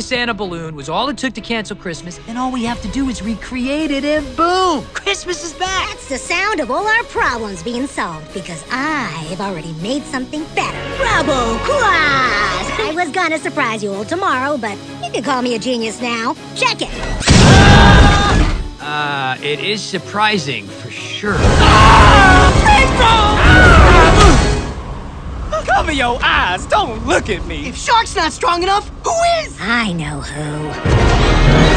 the Santa balloon was all it took to cancel Christmas, and all we have to do is recreate it, and boom! Christmas is back! That's the sound of all our problems being solved, because I have already made something better. Bravo, Claus! I was gonna surprise you all tomorrow, but you can call me a genius now. Check it! It is surprising, for sure. Cover your eyes, don't look at me. If Shark's not strong enough, who is? I know who.